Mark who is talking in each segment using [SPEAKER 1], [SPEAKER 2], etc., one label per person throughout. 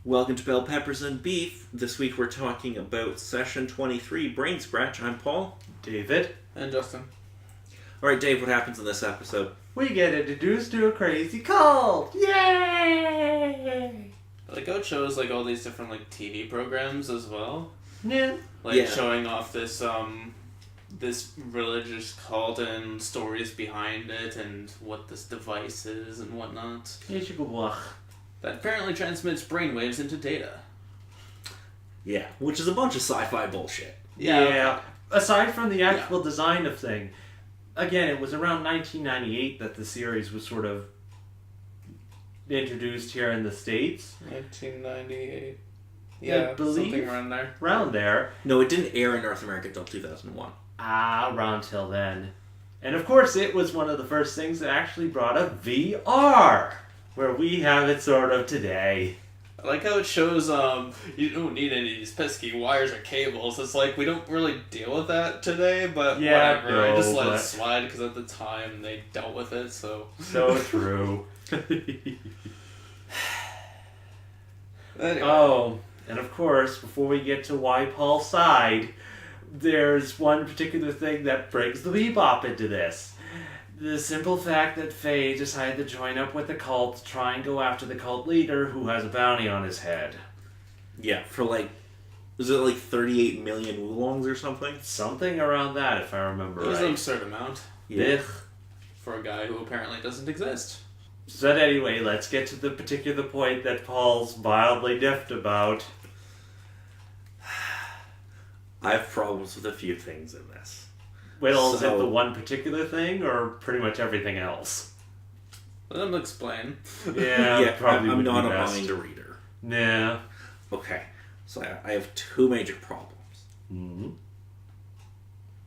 [SPEAKER 1] Welcome to Bell Peppers and Beef. This week we're talking about Session 23, Brain Scratch. I'm Paul.
[SPEAKER 2] David.
[SPEAKER 3] And Justin.
[SPEAKER 1] Alright, Dave, what happens in this episode?
[SPEAKER 2] We get introduced to a crazy cult! Yay!
[SPEAKER 3] Like how it shows like all these different like TV programs as well.
[SPEAKER 2] Yeah.
[SPEAKER 3] Showing off this this religious cult and stories behind it and what this device is and whatnot. That apparently transmits brainwaves into data.
[SPEAKER 1] Yeah, which is a bunch of sci-fi bullshit.
[SPEAKER 2] Yeah. Aside from the actual design of thing, again, it was around 1998 that the series was sort of introduced here in the States.
[SPEAKER 3] 1998.
[SPEAKER 2] Yeah, I believe
[SPEAKER 3] something around there.
[SPEAKER 2] Around there.
[SPEAKER 1] No, it didn't air in North America until 2001.
[SPEAKER 2] Around till then. And of course, it was one of the first things that actually brought up VR, where we have it sort of today.
[SPEAKER 3] I like how it shows you don't need any of these pesky wires or cables. It's like we don't really deal with that today, but whatever.
[SPEAKER 2] No,
[SPEAKER 3] I just let it slide because at the time they dealt with it, so...
[SPEAKER 2] So true.
[SPEAKER 3] Anyway.
[SPEAKER 2] Oh, and of course, before we get to why Paul's side, there's one particular thing that brings the Bebop into this. The simple fact that Faye decided to join up with the cult to try and go after the cult leader who has a bounty on his head.
[SPEAKER 1] Yeah, for was it 38 million oolongs or something?
[SPEAKER 2] Something around that, if I remember right.
[SPEAKER 3] It was an absurd amount.
[SPEAKER 1] Yeah.
[SPEAKER 3] For a guy who apparently doesn't exist.
[SPEAKER 2] So anyway, let's get to the particular point that Paul's mildly diffed about.
[SPEAKER 1] I have problems with a few things in this.
[SPEAKER 2] Well, is it the one particular thing, or pretty much everything else?
[SPEAKER 3] Let them explain.
[SPEAKER 2] Yeah, probably
[SPEAKER 1] I'm
[SPEAKER 2] would
[SPEAKER 1] not
[SPEAKER 2] be
[SPEAKER 1] a
[SPEAKER 2] best.
[SPEAKER 1] mind reader.
[SPEAKER 2] Nah.
[SPEAKER 1] Okay, so I have two major problems.
[SPEAKER 2] Mm-hmm.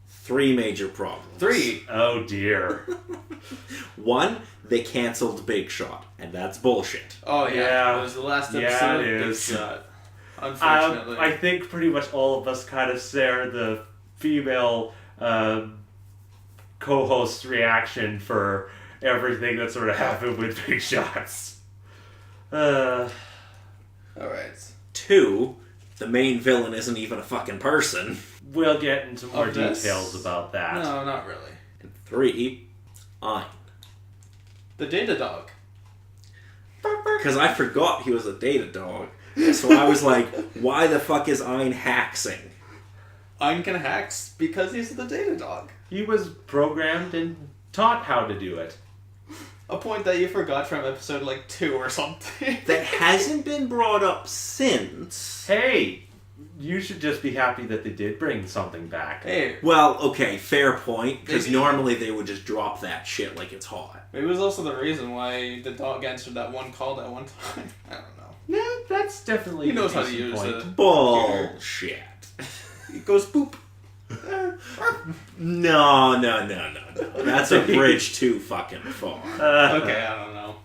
[SPEAKER 1] Three major problems.
[SPEAKER 3] 3.
[SPEAKER 2] Oh dear.
[SPEAKER 1] One, they cancelled Big Shot, and that's bullshit.
[SPEAKER 3] Oh
[SPEAKER 2] Yeah.
[SPEAKER 3] It was the last episode
[SPEAKER 2] Yeah, it
[SPEAKER 3] of Big
[SPEAKER 2] is.
[SPEAKER 3] Shot. Unfortunately.
[SPEAKER 2] I think pretty much all of us kind of share the female co-host's reaction for everything that sort of happened with Big Shots.
[SPEAKER 3] Alright.
[SPEAKER 1] 2, the main villain isn't even a fucking person.
[SPEAKER 2] We'll get into more
[SPEAKER 3] this?
[SPEAKER 2] details about that.
[SPEAKER 3] No, not really.
[SPEAKER 1] And 3, Ein.
[SPEAKER 3] The Data Dog.
[SPEAKER 1] Because I forgot he was a data dog. So I was like, why the fuck is Ein haxing?
[SPEAKER 3] Ein can hacks because he's the Data Dog.
[SPEAKER 2] He was programmed and taught how to do it.
[SPEAKER 3] A point that you forgot from episode 2 or something.
[SPEAKER 1] That hasn't been brought up since.
[SPEAKER 2] Hey, you should just be happy that they did bring something back.
[SPEAKER 3] Hey,
[SPEAKER 1] Well, okay, fair point. Because
[SPEAKER 3] Maybe-
[SPEAKER 1] normally they would just drop that shit like it's hot.
[SPEAKER 3] it was also the reason why the dog answered that one call that one time. I don't know.
[SPEAKER 2] Yeah, that's definitely
[SPEAKER 3] He knows
[SPEAKER 2] a
[SPEAKER 3] how to
[SPEAKER 2] decent
[SPEAKER 3] use
[SPEAKER 2] point.
[SPEAKER 3] it.
[SPEAKER 1] Bullshit.
[SPEAKER 3] He goes boop.
[SPEAKER 1] No. That's a bridge too fucking far.
[SPEAKER 3] Okay, I don't know.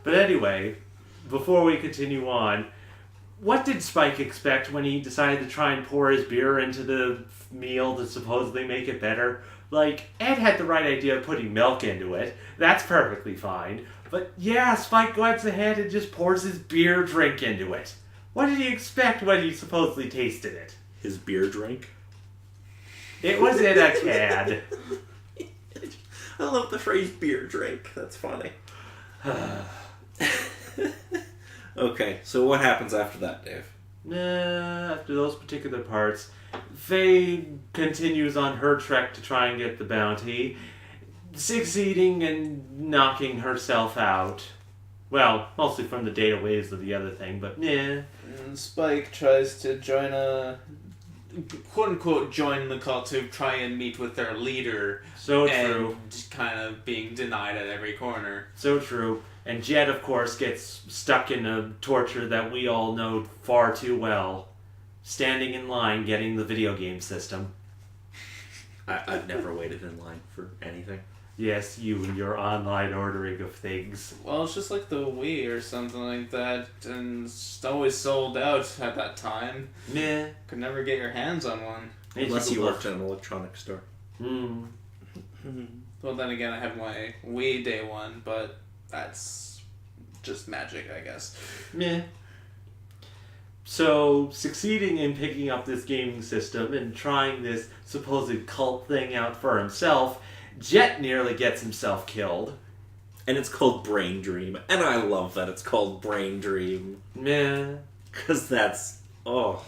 [SPEAKER 2] But anyway, before we continue on, what did Spike expect when he decided to try and pour his beer into the meal to supposedly make it better? Ed had the right idea of putting milk into it. That's perfectly fine. But yeah, Spike goes ahead and just pours his beer drink into it. What did he expect when he supposedly tasted it?
[SPEAKER 1] His beer drink?
[SPEAKER 2] It was in a can.
[SPEAKER 1] I love the phrase beer drink. That's funny. Okay, so what happens after that, Dave?
[SPEAKER 2] After those particular parts, Faye continues on her trek to try and get the bounty, succeeding and knocking herself out. Well, mostly from the data waves of the other thing, but
[SPEAKER 3] And Spike tries to join quote-unquote join the cult to try and meet with their leader.
[SPEAKER 2] So
[SPEAKER 3] and
[SPEAKER 2] true.
[SPEAKER 3] just kind of being denied at every corner.
[SPEAKER 2] So true. And Jed, of course, gets stuck in a torture that we all know far too well. Standing in line, getting the video game system.
[SPEAKER 1] I've never waited in line for anything.
[SPEAKER 2] Yes, you and your online ordering of things.
[SPEAKER 3] Well, it's just like the Wii or something like that, and it's always sold out at that time.
[SPEAKER 2] Meh.
[SPEAKER 3] Could never get your hands on one.
[SPEAKER 1] Unless you worked in an electronics store.
[SPEAKER 2] Hmm.
[SPEAKER 3] Well, then again, I have my Wii day one, but that's just magic, I guess.
[SPEAKER 2] Meh. So, succeeding in picking up this gaming system and trying this supposed cult thing out for himself, Jet nearly gets himself killed.
[SPEAKER 1] And it's called Brain Dream. And I love that it's called Brain Dream.
[SPEAKER 2] Meh.
[SPEAKER 1] Because that's... Oh.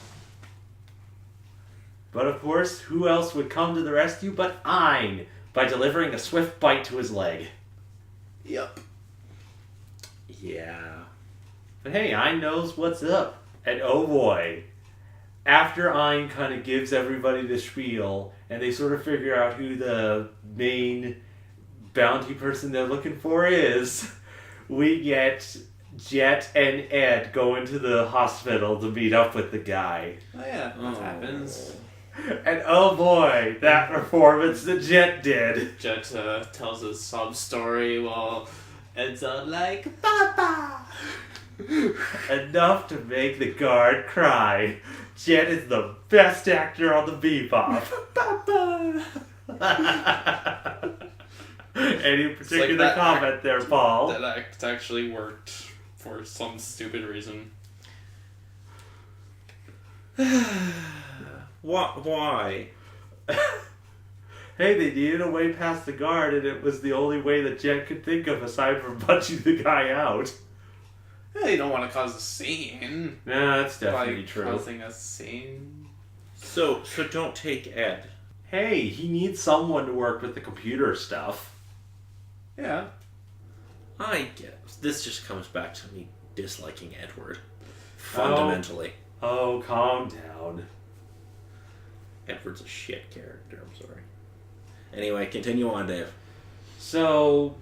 [SPEAKER 2] But of course, who else would come to the rescue but Ein, by delivering a swift bite to his leg.
[SPEAKER 3] Yep.
[SPEAKER 1] Yeah.
[SPEAKER 2] But hey, Ein knows what's up. And oh boy, after Ein kind of gives everybody the spiel, and they sort of figure out who the main bounty person they're looking for is, we get Jet and Ed go into the hospital to meet up with the guy.
[SPEAKER 3] Oh yeah, that happens.
[SPEAKER 2] And oh boy, that performance that Jet did.
[SPEAKER 3] Jet tells his sob story while Ed's like, Papa!
[SPEAKER 2] Enough to make the guard cry. Jet is the best actor on the Bebop.
[SPEAKER 3] Papa!
[SPEAKER 2] Any particular comment there, Paul?
[SPEAKER 3] That act actually worked for some stupid reason.
[SPEAKER 1] Why?
[SPEAKER 2] Hey, they needed a way past the guard, and it was the only way that Jet could think of aside from punching the guy out.
[SPEAKER 3] Yeah, you don't want to cause a scene.
[SPEAKER 2] Yeah, that's definitely
[SPEAKER 3] by
[SPEAKER 2] true.
[SPEAKER 3] Causing a scene.
[SPEAKER 1] So don't take Ed.
[SPEAKER 2] Hey, he needs someone to work with the computer stuff.
[SPEAKER 3] Yeah.
[SPEAKER 1] I guess. This just comes back to me disliking Edward. Fundamentally.
[SPEAKER 2] Oh, calm down.
[SPEAKER 1] Edward's a shit character, I'm sorry. Anyway, continue on, Dave.
[SPEAKER 2] So,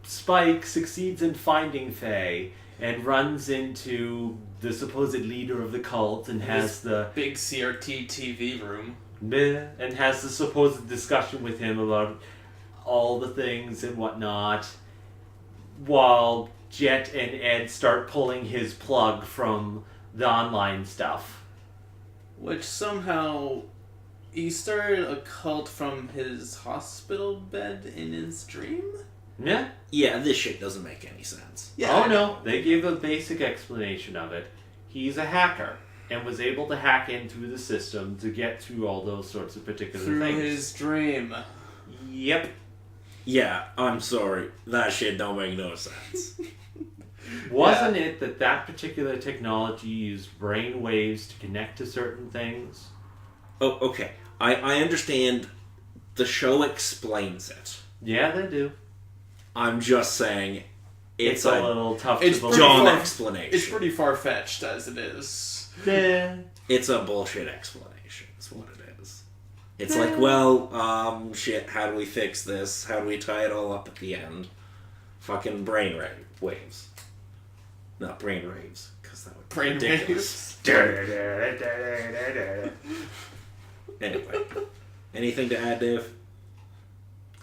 [SPEAKER 2] Spike succeeds in finding Faye and runs into the supposed leader of the cult and has the
[SPEAKER 3] big CRT TV room.
[SPEAKER 2] And has the supposed discussion with him about all the things and whatnot, while Jet and Ed start pulling his plug from the online stuff.
[SPEAKER 3] Which somehow... He started a cult from his hospital bed in his dream?
[SPEAKER 2] Yeah.
[SPEAKER 1] Yeah, this shit doesn't make any sense.
[SPEAKER 2] Yeah. Oh no, they gave a basic explanation of it. He's a hacker and was able to hack into the system to get to all those sorts of particular
[SPEAKER 3] things.
[SPEAKER 2] Through
[SPEAKER 3] his dream.
[SPEAKER 2] Yep.
[SPEAKER 1] Yeah, I'm sorry. That shit don't make no sense.
[SPEAKER 2] Wasn't it that particular technology used brain waves to connect to certain things?
[SPEAKER 1] Oh, okay. I understand the show explains it.
[SPEAKER 2] Yeah, they do.
[SPEAKER 1] I'm just saying
[SPEAKER 2] it's a little tough to believe.
[SPEAKER 1] Dumb explanation.
[SPEAKER 3] It's pretty far-fetched as it is.
[SPEAKER 2] Yeah.
[SPEAKER 1] It's a bullshit explanation. That's what it is. It's like, well, shit, how do we fix this? How do we tie it all up at the end? Fucking brain waves. Not brain raves, because that would be ridiculous. Anyway, anything to add, Dave?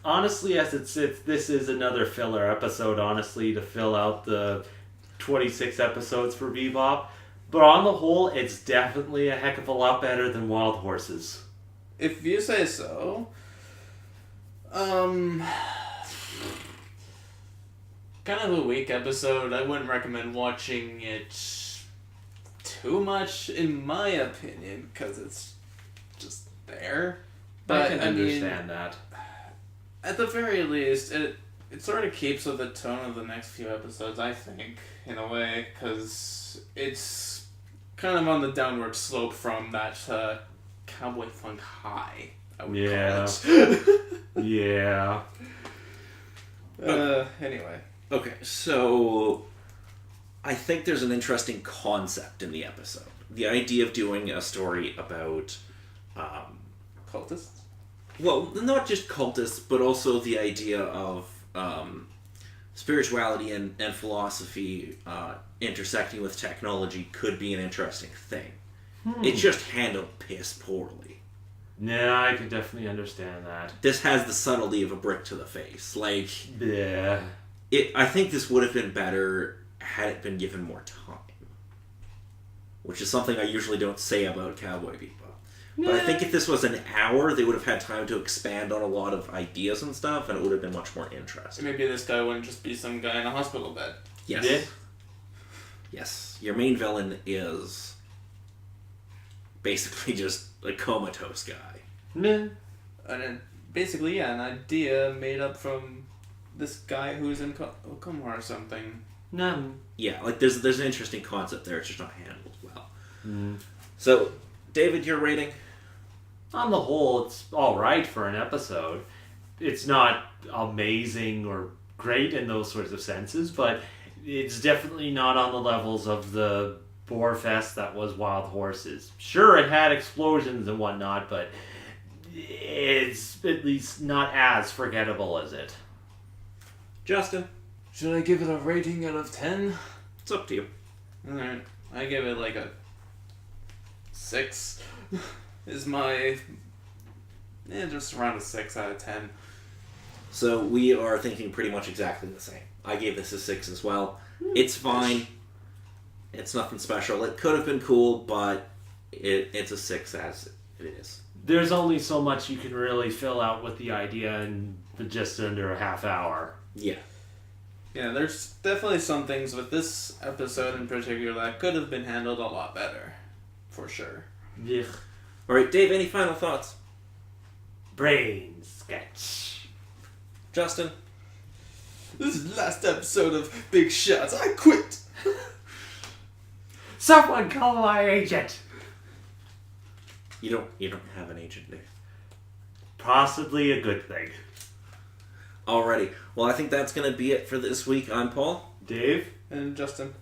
[SPEAKER 2] Honestly, as it sits, this is another filler episode, honestly, to fill out the 26 episodes for Bebop. But on the whole, it's definitely a heck of a lot better than Wild Horses.
[SPEAKER 3] If you say so. Kind of a weak episode. I wouldn't recommend watching it too much, in my opinion, because it's just there. But
[SPEAKER 2] I can understand that.
[SPEAKER 3] At the very least, it sort of keeps with the tone of the next few episodes, I think, in a way, because it's kind of on the downward slope from that Cowboy Funk high, I would call it.
[SPEAKER 2] Yeah.
[SPEAKER 3] Anyway.
[SPEAKER 1] Okay, so I think there's an interesting concept in the episode. The idea of doing a story about
[SPEAKER 3] cultists?
[SPEAKER 1] Well, not just cultists, but also the idea of spirituality and philosophy intersecting with technology could be an interesting thing. It's just handled piss poorly.
[SPEAKER 2] Yeah, I can definitely understand that.
[SPEAKER 1] This has the subtlety of a brick to the face. Like,
[SPEAKER 2] yeah.
[SPEAKER 1] I think this would have been better had it been given more time. Which is something I usually don't say about Cowboy Bebop. But I think if this was an hour, they would have had time to expand on a lot of ideas and stuff, and it would have been much more interesting.
[SPEAKER 3] Maybe this guy wouldn't just be some guy in a hospital bed.
[SPEAKER 1] Yes.
[SPEAKER 2] Yeah.
[SPEAKER 1] Yes. Your main villain is basically just a comatose guy.
[SPEAKER 2] Meh.
[SPEAKER 3] And then basically, yeah, an idea made up from this guy who's in coma or something.
[SPEAKER 2] None.
[SPEAKER 1] Yeah, like there's an interesting concept there. It's just not handled well. So, David, your rating?
[SPEAKER 2] On the whole, it's alright for an episode. It's not amazing or great in those sorts of senses, but it's definitely not on the levels of the Boar Fest that was Wild Horses. Sure, it had explosions and whatnot, but it's at least not as forgettable as it.
[SPEAKER 1] Justin?
[SPEAKER 3] Should I give it a rating out of 10?
[SPEAKER 1] It's up to you.
[SPEAKER 3] Alright, I give it like a 6. Is my... just around a 6 out of 10.
[SPEAKER 1] So we are thinking pretty much exactly the same. I gave this a 6 as well. It's fine. It's nothing special. It could have been cool, but it's a 6 as it is.
[SPEAKER 2] There's only so much you can really fill out with the idea in just under a half hour.
[SPEAKER 1] Yeah.
[SPEAKER 3] Yeah, there's definitely some things with this episode in particular that could have been handled a lot better. For sure.
[SPEAKER 2] Ugh.
[SPEAKER 1] Alright, Dave, any final thoughts?
[SPEAKER 2] Brain sketch.
[SPEAKER 1] Justin?
[SPEAKER 3] This is the last episode of Big Shots. I quit!
[SPEAKER 2] Someone call my agent.
[SPEAKER 1] You don't have an agent, Dave.
[SPEAKER 2] Possibly a good thing.
[SPEAKER 1] Alrighty. Well, I think that's going to be it for this week. I'm Paul.
[SPEAKER 2] Dave?
[SPEAKER 3] And Justin.